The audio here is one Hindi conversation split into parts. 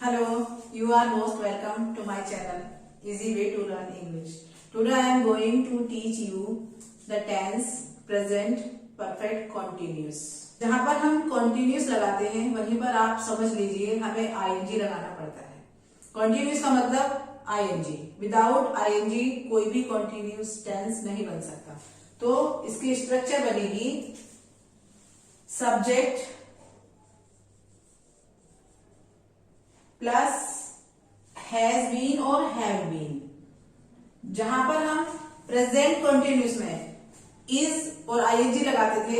Hello, you are most welcome to my channel, Easy Way to Learn English. Today I am going to teach you the tense, present, perfect, continuous. जहाँ पर हम continuous लगाते हैं वहीं पर आप समझ लीजिए हमें ing लगाना पड़ता है. Continuous का मतलब ing. Without ing कोई भी continuous tense नहीं बन सकता. तो इसकी स्ट्रक्चर बनेगी subject प्लस हैज बीन और हैव बीन. जहां पर हम प्रेजेंट कंटिन्यूस में इज और आईएनजी लगाते थे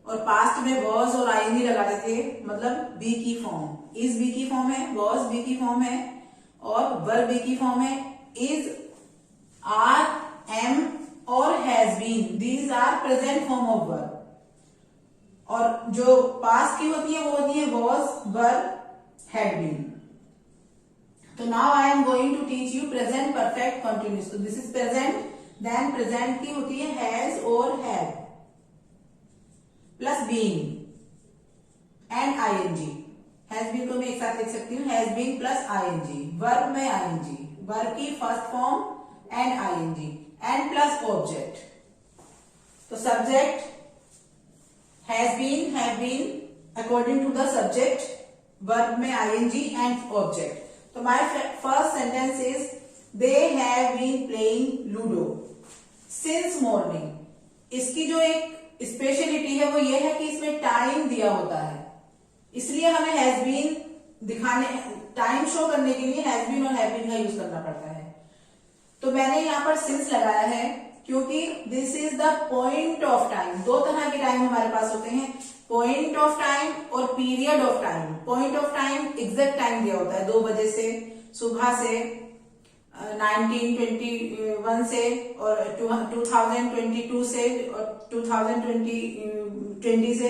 और पास्ट में वॉज और आईएनजी लगाते थे, मतलब बी की फॉर्म. इज बी की फॉर्म है, वॉज बी की फॉर्म है और वर बी की फॉर्म है. इज, आर, एम और has been, these are present form of were. और जो पास्ट की होती है वो होती है was, were, had been. So now I am going to teach you present perfect continuous. So this is present, then present की होती है has और have plus been and ing. has been को मैं एक साथ लिख सकती हूँ has been plus ing. verb में ing, verb की first form and ing and plus object. तो subject has been, have been according to the subject, verb में ing and object. So my first sentence is they have been playing Ludo since morning. इसकी जो एक स्पेशलिटी है वो ये है कि इसमें टाइम दिया होता है, इसलिए हमें हैज बीन दिखाने, टाइम शो करने के लिए हैज बीन और हैव बीन का यूज करना पड़ता है. तो मैंने यहाँ पर सिंस लगाया है क्योंकि this is the point of time. दो तरह के टाइम हमारे पास होते हैं, पॉइंट ऑफ टाइम और period of time. Point of time exact time दिया होता है 2 बजे से, सुबह से, 1921 से और 2022 से और 2020 से,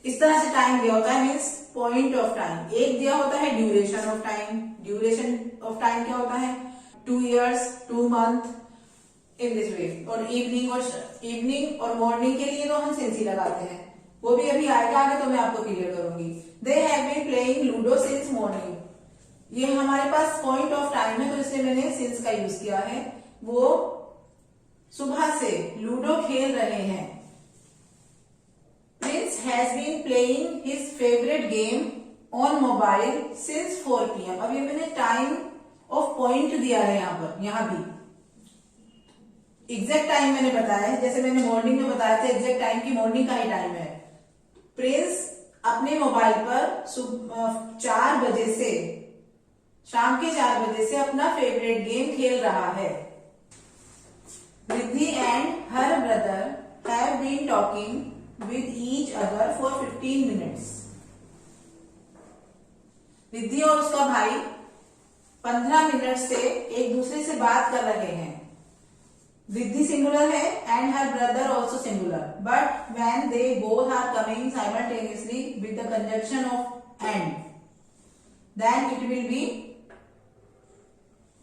इस तरह से टाइम दिया होता है. Means point of time. एक दिया होता है duration of time. Duration of time क्या होता है? 2 years, 2 month in this way. और इवनिंग और मॉर्निंग के लिए तो हम सिंस ही लगाते हैं, वो भी अभी आएगा आगे तो मैं आपको क्लियर करूंगी. They have been playing ludo since morning. ये हमारे पास पॉइंट ऑफ टाइम है तो इसलिए मैंने सिंस का यूज किया है. वो सुबह से लूडो खेल रहे हैं. Prince has been playing his favourite game on mobile since 4 PM. अब ये मैंने टाइम ऑफ पॉइंट दिया है यहाँ पर. यहाँ भी एग्जैक्ट टाइम मैंने बताया है, जैसे मैंने मॉर्निंग में बताया था एग्जैक्ट टाइम की मॉर्निंग का ही टाइम है. प्रिंस अपने मोबाइल पर 4 बजे से, शाम के 4 बजे से अपना फेवरेट गेम खेल रहा है. Riddhi and her brother have been talking with each other for 15 minutes. Riddhi और उसका भाई 15 मिनट से एक दूसरे से बात कर रहे हैं. रिद्धि सिंगुलर है and her brother also singular, but when they both are coming simultaneously with the conjunction of and, then it will be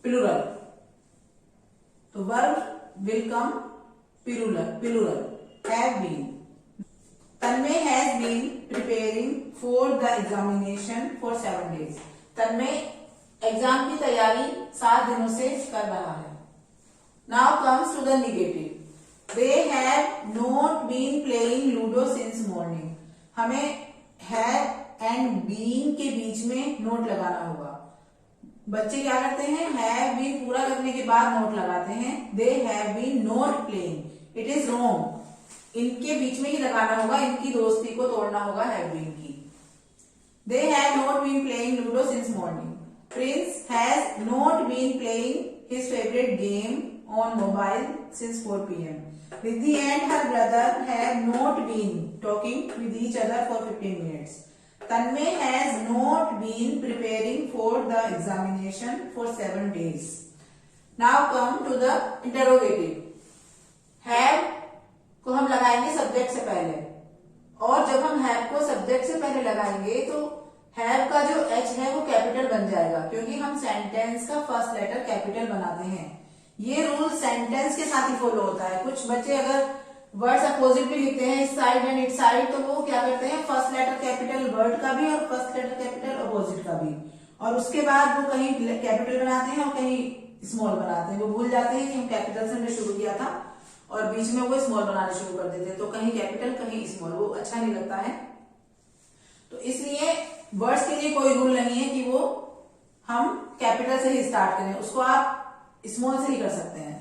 plural. तो verb will come plural. Have been. Tanmay has been preparing for the examination for 7 days. Tanmay exam की तैयारी 7 दिनों से कर रहा है. Now comes to the negative. They have not been playing Ludo since morning. हमें have and been के बीच में नोट लगाना होगा. बच्चे क्या करते हैं? have been पूरा करने के बाद नोट लगाते हैं. They have been not playing. It is wrong. इनके बीच में ही लगाना होगा, इनकी दोस्ती को तोड़ना होगा have been की. They have not been playing Ludo since morning. Prince has not been playing his favorite game on mobile since 4 PM. Riddhi and her brother have not been talking with each other for 15 minutes. Tanmay has not been preparing for the examination for 7 days. Now come to the interrogative. Have को हम लगाएंगे सब्जेक्ट से पहले, और जब हम have को सब्जेक्ट से पहले लगाएंगे तो have का जो H है वो कैपिटल बन जाएगा, क्योंकि हम सेंटेंस का फर्स्ट लेटर कैपिटल बनाते हैं. ये रूल सेंटेंस के साथ ही फॉलो होता है. कुछ बच्चे अगर वर्ड्स अपोजिट भी लिखते हैं, इस साइड एंड इट साइड, तो वो क्या करते हैं फर्स्ट लेटर कैपिटल वर्ड का भी और फर्स्ट लेटर कैपिटल अपोजिट का भी. और उसके बाद वो कहीं कैपिटल बनाते हैं और कहीं स्मॉल बनाते हैं। वो भूल जाते हैं कि हम कैपिटल से हमने शुरू किया था और बीच में वो स्मॉल बनाने शुरू कर देते हैं, तो कहीं कैपिटल कहीं स्मॉल, वो अच्छा नहीं लगता है। तो इसलिए वर्ड्स के लिए कोई रूल नहीं है कि वो हम कैपिटल से ही स्टार्ट करें, उसको आप स्मॉल से ही कर सकते हैं।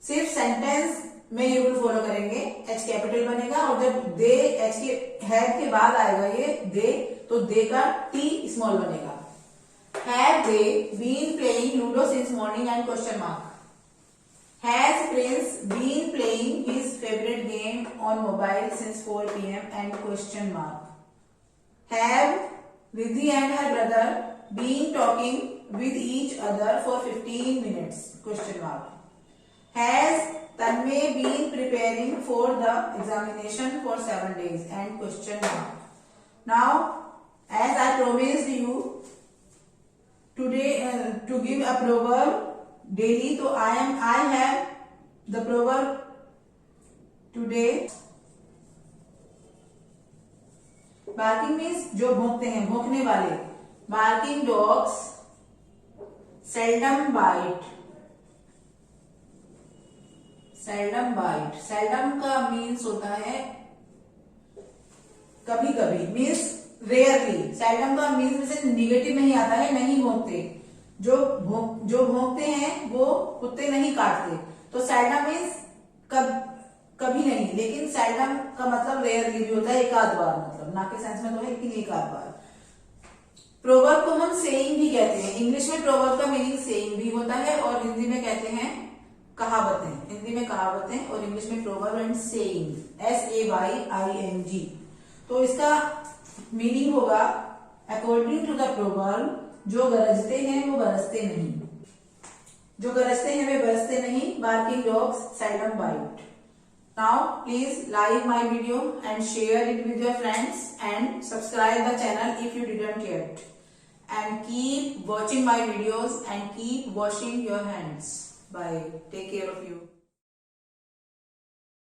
सिर्फ सेंटेंस में ये रूल फॉलो करेंगे, एच कैपिटल बनेगा और जब दे एच के हैव के बाद आएगा ये दे, तो दे का टी स्मॉल बनेगा। Have they been playing ludo since morning and question mark. Has Prince been playing his favourite game on mobile since 4 PM and question mark. Have Riddhi and her brother been talking with each other for 15 minutes question mark. Has Tanmay been preparing for the examination for 7 days and question mark. Now, as I promised you today to give a proverb daily, so I have the proverb today. Barking means जो भौंकते हैं, भौंकने वाले। Barking dogs seldom bite. Seldom bite, seldom का मीन्स होता है कभी कभी, मीन्स रेयरली। सेल्डम का मीन्स में से निगेटिव नहीं आता है, नहीं भौंकते। जो भौंकते हैं वो कुत्ते नहीं काटते, तो सेल्डम मीन्स कभी नहीं, लेकिन सेल्डम का मतलब रेयरली भी होता है, एक आध बार, मतलब ना के सेंस में तो है लेकिन एक आध बार। प्रोवर्ब को हम सेइंग भी कहते हैं। इंग्लिश में प्रोवर्ब का मीनिंग सेइंग भी होता है और हिंदी में कहते हैं कहावतें। हिंदी में कहावतें और इंग्लिश में प्रोवर्ब एंड सेइंग, SAYING। तो इसका मीनिंग होगा अकॉर्डिंग टू द प्रोवर्ब, जो गरजते हैं वो बरसते नहीं, जो गरजते हैं वे बरसते नहीं। Barking dogs seldom bite. Now please like my video and share it with your friends and subscribe the channel if you didn't yet, and keep watching my videos and keep washing your hands. Bye. Take care of you.